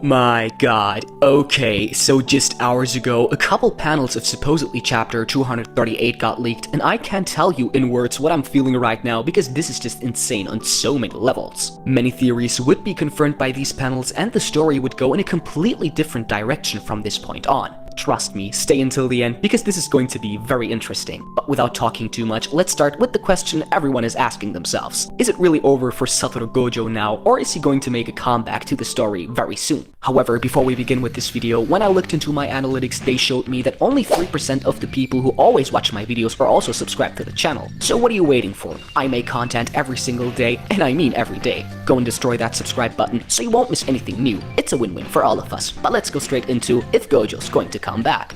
My god, okay, so just hours ago, a couple panels of supposedly chapter 238 got leaked, and I can't tell you in words what I'm feeling right now because this is just insane on so many levels. Many theories would be confirmed by these panels and the story would go in a completely different direction from this point on. Trust me, stay until the end because this is going to be very interesting. But without talking too much, let's start with the question everyone is asking themselves. Is it really over for Satoru Gojo now, or is he going to make a comeback to the story very soon? However, before we begin with this video, when I looked into my analytics, they showed me that only 3% of the people who always watch my videos are also subscribed to the channel. So what are you waiting for? I make content every single day, and I mean every day. Go and destroy that subscribe button so you won't miss anything new. It's a win-win for all of us. But let's go straight into if Gojo's going to come back.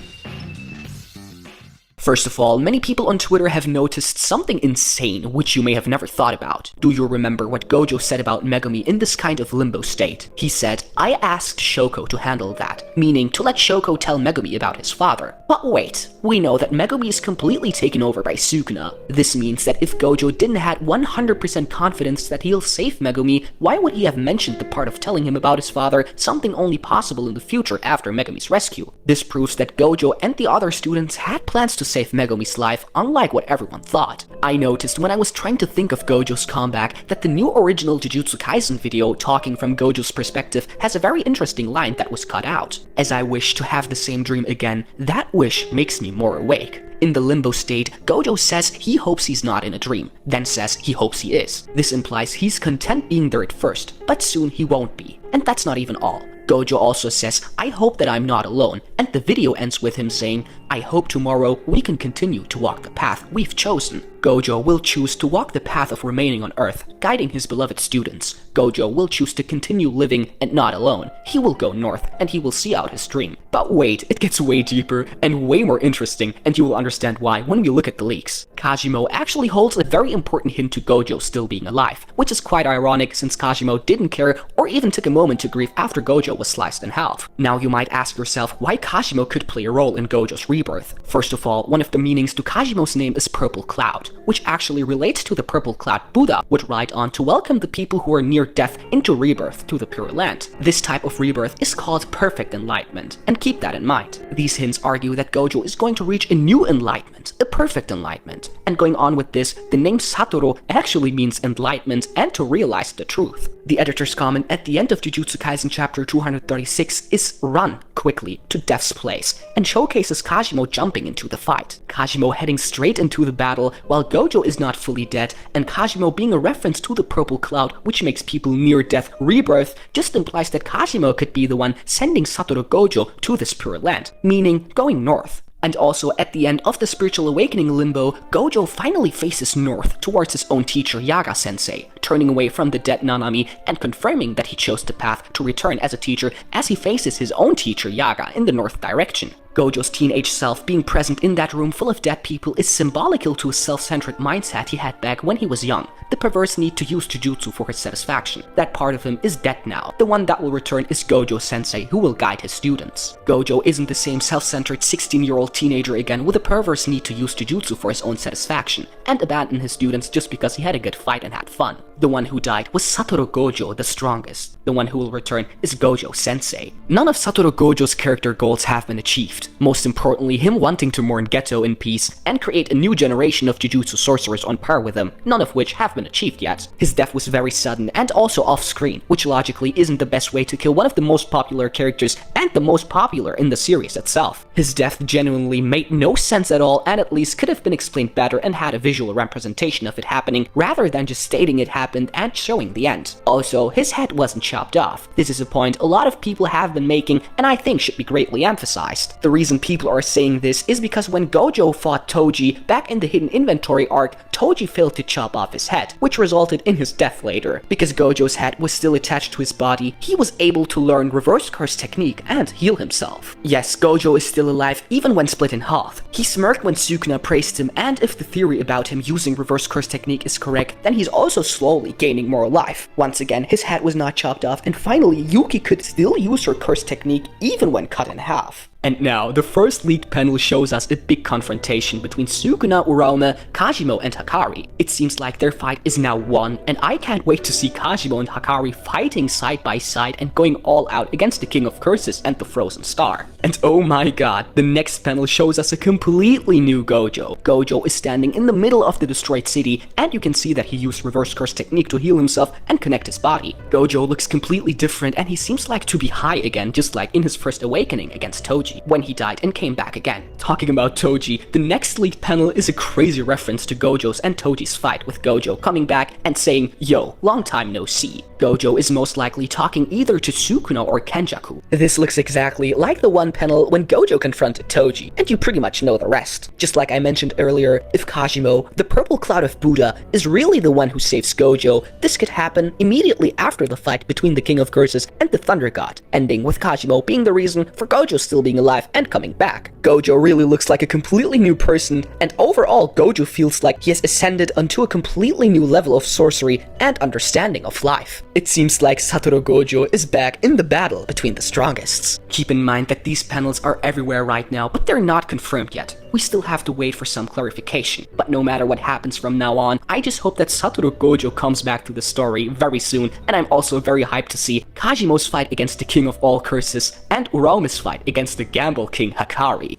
First of all, many people on Twitter have noticed something insane which you may have never thought about. Do you remember what Gojo said about Megumi in this kind of limbo state? He said, I asked Shoko to handle that, meaning to let Shoko tell Megumi about his father. But wait, we know that Megumi is completely taken over by Sukuna. This means that if Gojo didn't have 100% confidence that he'll save Megumi, why would he have mentioned the part of telling him about his father, something only possible in the future after Megumi's rescue? This proves that Gojo and the other students had plans to save Megumi's life, unlike what everyone thought. I noticed when I was trying to think of Gojo's comeback that the new original Jujutsukaisen video talking from Gojo's perspective has a very interesting line that was cut out. As I wish to have the same dream again, that wish makes me more awake. In the limbo state, Gojo says he hopes he's not in a dream, then says he hopes he is. This implies he's content being there at first, but soon he won't be. And that's not even all. Gojo also says, I hope that I'm not alone, and the video ends with him saying, I hope tomorrow we can continue to walk the path we've chosen. Gojo will choose to walk the path of remaining on Earth, guiding his beloved students. Gojo will choose to continue living and not alone. He will go north and he will see out his dream. But wait, it gets way deeper and way more interesting, and you will understand why when we look at the leaks. Kajimo actually holds a very important hint to Gojo still being alive, which is quite ironic since Kajimo didn't care or even took a moment to grieve after Gojo was sliced in half. Now you might ask yourself why Kajimo could play a role in Gojo's rebirth. First of all, one of the meanings to Kajimo's name is Purple Cloud, which actually relates to the Purple Cloud Buddha would ride on to welcome the people who are near death into rebirth to the Pure Land. This type of rebirth is called Perfect Enlightenment, and keep that in mind. These hints argue that Gojo is going to reach a new enlightenment, a perfect enlightenment. And going on with this, the name Satoru actually means enlightenment and to realize the truth. The editor's comment at the end of Jujutsu Kaisen chapter 236 is run quickly to Death's place and showcases Kajimo jumping into the fight. Kajimo heading straight into the battle while Gojo is not fully dead, and Kajimo being a reference to the purple cloud which makes people near death rebirth just implies that Kajimo could be the one sending Satoru Gojo to this Pure Land, meaning going north. And also, at the end of the spiritual awakening limbo, Gojo finally faces north towards his own teacher Yaga-sensei, turning away from the dead Nanami and confirming that he chose the path to return as a teacher as he faces his own teacher Yaga in the north direction. Gojo's teenage self being present in that room full of dead people is symbolical to a self-centered mindset he had back when he was young, the perverse need to use jujutsu for his satisfaction. That part of him is dead now. The one that will return is Gojo-sensei, who will guide his students. Gojo isn't the same self-centered 16-year-old teenager again with a perverse need to use jujutsu for his own satisfaction, and abandon his students just because he had a good fight and had fun. The one who died was Satoru Gojo, the strongest. The one who will return is Gojo-sensei. None of Satoru Gojo's character goals have been achieved. Most importantly, him wanting to mourn Geto in peace and create a new generation of jujutsu sorcerers on par with him, none of which have been achieved yet. His death was very sudden and also off-screen, which logically isn't the best way to kill one of the most popular characters and the most popular in the series itself. His death genuinely made no sense at all, and at least could have been explained better and had a visual representation of it happening rather than just stating it happened and showing the end. Also, his head wasn't chopped off. This is a point a lot of people have been making and I think should be greatly emphasized. The reason people are saying this is because when Gojo fought Toji back in the Hidden Inventory arc, Toji failed to chop off his head, which resulted in his death later. Because Gojo's head was still attached to his body, he was able to learn reverse curse technique and heal himself. Yes, Gojo is still alive even when split in half. He smirked when Sukuna praised him, and if the theory about him using reverse curse technique is correct, then he's also slowly gaining more life. Once again, his head was not chopped off, and finally Yuki could still use her curse technique even when cut in half. And now, the first leaked panel shows us a big confrontation between Sukuna, Uraume, Kajimo, and Hakari. It seems like their fight is now won, and I can't wait to see Kajimo and Hakari fighting side by side and going all out against the King of Curses and the Frozen Star. And oh my god, the next panel shows us a completely new Gojo. Gojo is standing in the middle of the destroyed city, and you can see that he used reverse curse technique to heal himself and connect his body. Gojo looks completely different, and he seems like to be high again, just like in his first awakening against Toji, when he died and came back again. Talking about Toji, the next leaked panel is a crazy reference to Gojo's and Toji's fight, with Gojo coming back and saying, "Yo, long time no see." Gojo is most likely talking either to Sukuna or Kenjaku. This looks exactly like the one panel when Gojo confronted Toji, and you pretty much know the rest. Just like I mentioned earlier, if Kajimo, the purple cloud of Buddha, is really the one who saves Gojo, this could happen immediately after the fight between the King of Curses and the Thunder God, ending with Kajimo being the reason for Gojo still being alive and coming back. Gojo really looks like a completely new person, and overall Gojo feels like he has ascended onto a completely new level of sorcery and understanding of life. It seems like Satoru Gojo is back in the battle between the strongest. Keep in mind that these panels are everywhere right now, but they're not confirmed yet. We still have to wait for some clarification. But no matter what happens from now on, I just hope that Satoru Gojo comes back to the story very soon, and I'm also very hyped to see Kajimo's fight against the King of all Curses and Uraume's fight against the Gamble King Hakari.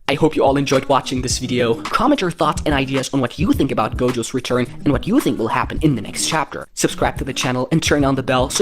I hope you all enjoyed watching this video. Comment your thoughts and ideas on what you think about Gojo's return and what you think will happen in the next chapter. Subscribe to the channel and turn on the bell so you